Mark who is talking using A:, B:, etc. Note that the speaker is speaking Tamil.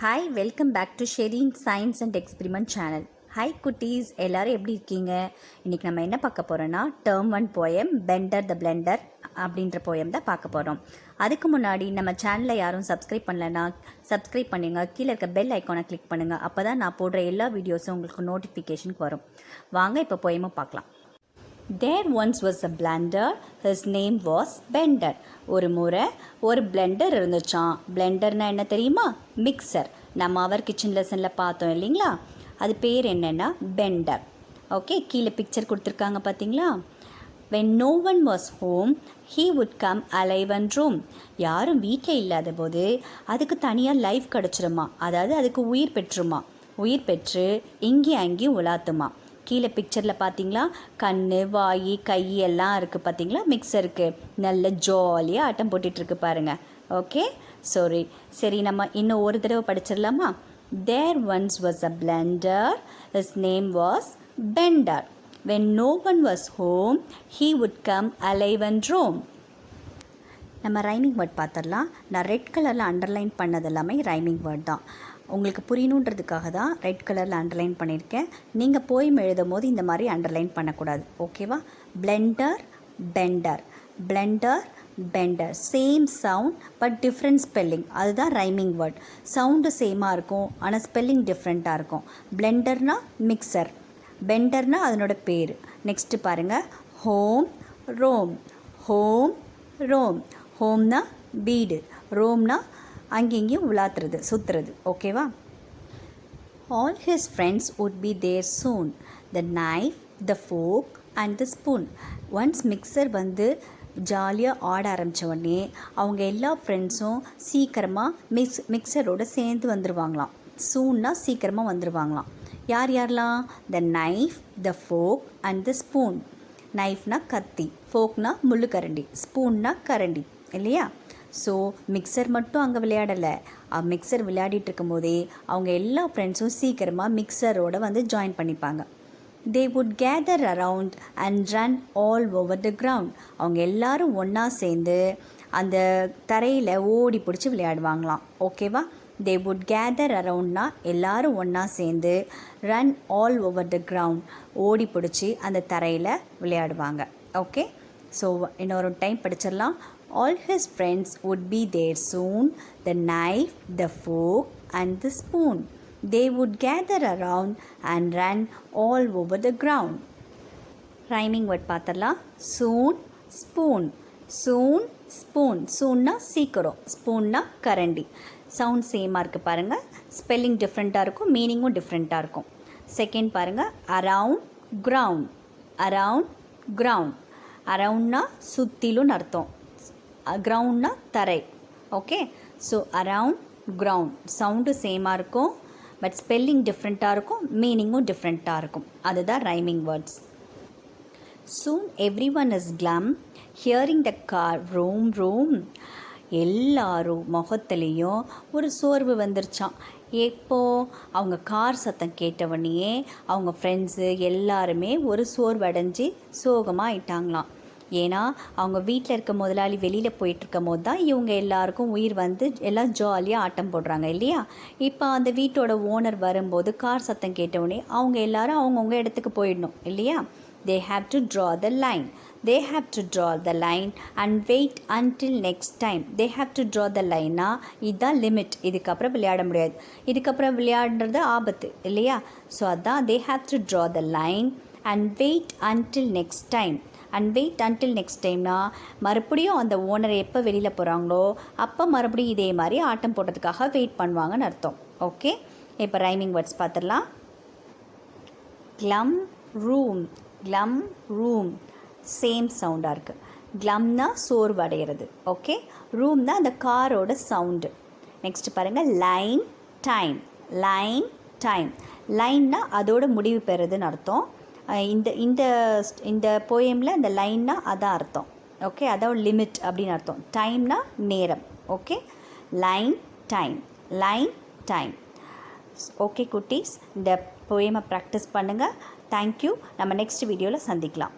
A: Hi, welcome back to Shereen science and experiment channel. Hi குட்டீஸ், எல்லோரும் எப்படி இருக்கீங்க? இன்றைக்கி நம்ம என்ன பார்க்க போகிறோன்னா term 1 poem bender the blender அப்படின்ற போயம் தான் பார்க்க போகிறோம். அதுக்கு முன்னாடி நம்ம சேனலில் யாரும் சப்ஸ்கிரைப் பண்ணலைன்னா சப்ஸ்கிரைப் பண்ணுங்க, கீழே இருக்க பெல் ஐக்கானை கிளிக் பண்ணுங்கள். அப்போ தான் நான் போடுற எல்லா வீடியோஸும் உங்களுக்கு நோட்டிஃபிகேஷனுக்கு வரும். வாங்க இப்போ போயமும் பார்க்கலாம். There once was a blender, his name was Bender. ஒரு முறை ஒரு பிளெண்டர் இருந்துச்சான். பிளெண்டர்னா என்ன தெரியுமா? மிக்சர். நம்ம அவர் கிச்சன் லெசனில் பார்த்தோம் இல்லைங்களா? அது பேர் என்னென்னா பெண்டர். ஓகே, கீழே பிக்சர் கொடுத்துருக்காங்க பார்த்தீங்களா? When no one was home, he would come alive and roam. யாரும் வீட்டில் இல்லாத போது அதுக்கு தனியாக லைஃப் கிடச்சிருமா, அதாவது அதுக்கு உயிர் பெற்றுமா. உயிர் பெற்று இங்கேயும் அங்கேயும் உலாத்துமா. கீழே பிக்சரில் பார்த்தீங்களா, கண், வாய், கை எல்லாம் இருக்குது பார்த்தீங்களா? மிக்சருக்கு நல்ல ஜாலியாக ஆட்டம் போட்டுட்ருக்கு பாருங்கள். ஓகே, சரி நம்ம இன்னும் ஒரு தடவை படிச்சிடலாமா? There once was a blender, his name was Bender. When no one was home, he would come alive and roam. நம்ம ரைமிங் வேர்ட் பார்த்துடலாம். நான் ரெட் கலரில் அண்டர்லைன் பண்ணது எல்லாமே ரைமிங் வேர்ட் தான். உங்களுக்கு புரியணுன்றதுக்காக தான் ரெட் கலரில் அண்டர்லைன் பண்ணியிருக்கேன். நீங்கள் போயம் எழுதும் போது இந்த மாதிரி அண்டர்லைன் பண்ணக்கூடாது. ஓகேவா? Blender, bender, Blender, bender, same sound but different spelling. அதுதான் ரைமிங் வேர்ட். சவுண்டு சேமாக இருக்கும், ஆனால் ஸ்பெல்லிங் டிஃப்ரெண்ட்டாக இருக்கும். பிளெண்டர்னா மிக்சர், பெண்டர்னா அதனோட பேர். நெக்ஸ்ட்டு பாருங்கள், ஹோம், ரோம், ஹோம், ரோம். ஹோம்னா வீடு, ரோம்னா அங்கேயும் உலாத்துறது, சுற்றுறது. ஓகேவா? All his friends would be there soon. The knife, the fork and the spoon. Once mixer வந்து ஜாலியாக ஆட ஆரம்பித்த உடனே அவங்க எல்லா ஃப்ரெண்ட்ஸும் சீக்கிரமாக மிக்சரோடு சேர்ந்து வந்துடுவாங்களாம். சூன்னா சீக்கிரமாக வந்துடுவாங்களாம். யார் யாரெல்லாம்? The knife, the fork and the spoon. நைஃப்னா கத்தி, ஃபோக்னா முள்ளுக்கரண்டி, ஸ்பூன்னா கரண்டி இல்லையா? ஸோ மிக்சர் மட்டும் அங்கே விளையாடலை. மிக்சர் விளையாடிட்டு இருக்கும் போதே அவங்க எல்லா ஃப்ரெண்ட்ஸும் சீக்கிரமாக மிக்சரோடு வந்து ஜாயின் பண்ணிப்பாங்க. They would gather around and run all over the ground. அவங்க எல்லாரும் ஒன்றா சேர்ந்து அந்த தரையில் ஓடி பிடிச்சி விளையாடுவாங்களாம். ஓகேவா? They would gather aroundனா எல்லாரும் ஒன்றா சேர்ந்து, run all over the ground ஓடி பிடிச்சி அந்த தரையில் விளையாடுவாங்க. ஓகே, ஸோ இன்னொரு time படிச்சிடலாம். All his friends would be there soon. The knife, the fork and the spoon. They would gather around and run all over the ground. Rhyming word பார்த்தலாம். Soon, spoon. Soon, spoon. Soonனா சீக்கிரம், ஸ்பூன்னா கரண்டி. சவுண்ட் சேமாக இருக்குது பாருங்கள். ஸ்பெல்லிங் டிஃப்ரெண்ட்டாக இருக்கும், மீனிங்கும் டிஃப்ரெண்ட்டாக இருக்கும். செகண்ட் பாருங்கள், அரவுண்ட், கிரவுண்ட். Around, ground. அரவுண்ட்னா சுற்றிலும் அர்த்தம், கிரவுண்ட்னா தரை. Okay, so around, ground. Sound சேமாக இருக்கும், பட் ஸ்பெல்லிங் டிஃப்ரெண்ட்டாக இருக்கும், மீனிங்கும் டிஃப்ரெண்ட்டாக இருக்கும். அதுதான் rhyming words. Soon everyone is glum, hearing the car-Vroom, vroom. எல்லாரும் முகத்துலேயும் ஒரு சோர்வு வந்துருச்சான். எப்போது? அவங்க கார் சத்தம் கேட்டவொடனே அவங்க ஃப்ரெண்ட்ஸு எல்லாருமே ஒரு சோர்வடைஞ்சு சோகமாக ஆயிட்டாங்களாம். ஏன்னா அவங்க வீட்டில் இருக்க முதலாளி வெளியில் போயிட்டுருக்கும் போது தான் இவங்க எல்லாருக்கும் உயிர் வந்து எல்லாம் ஜாலியாக ஆட்டம் போடுறாங்க இல்லையா? இப்போ அந்த வீட்டோட ஓனர் வரும்போது கார் சத்தம் கேட்டவுடனே அவங்க எல்லாரும் அவங்கவுங்க இடத்துக்கு போயிடணும் இல்லையா? They have to draw the line. They have to draw the line and wait until next time. They have to draw the line. இதுதான் லிமிட். இதுக்கப்புறம் விளையாட முடியாது. இதுக்கப்புறம் விளையாடுறது ஆபத்து இல்லையா? ஸோ அதான் they have to draw the line and wait until next time. And wait until next டைம்னா மறுபடியும் அந்த ஓனர் எப்போ வெளியில் போகிறாங்களோ அப்போ மறுபடியும் இதே மாதிரி ஆட்டம் போடுறதுக்காக வெயிட் பண்ணுவாங்கன்னு அர்த்தம். ஓகே, இப்போ ரைமிங் வேர்ட்ஸ் பார்த்துடலாம். glum, room, glum, room. Same சவுண்டாக இருக்குது. க்ளம்னா சோர்வு அடைகிறது. ஓகே, ரூம்னா அந்த காரோட சவுண்டு. நெக்ஸ்ட் பாருங்கள், லைன், டைம். Line, time. லைன்னா அதோட முடிவு பெறுறதுன்னு அர்த்தம். இந்த இந்த இந்த போயமில் இந்த லைன்னா அதான் அர்த்தம். ஓகே, அதோட லிமிட் அப்படின்னு அர்த்தம். டைம்னா நேரம். Okay, line, time, line, time. Okay குட்டீஸ், இந்த போயமை ப்ராக்டிஸ் பண்ணுங்கள். தேங்க்யூ. நம்ம நெக்ஸ்ட் வீடியோவில் சந்திக்கலாம்.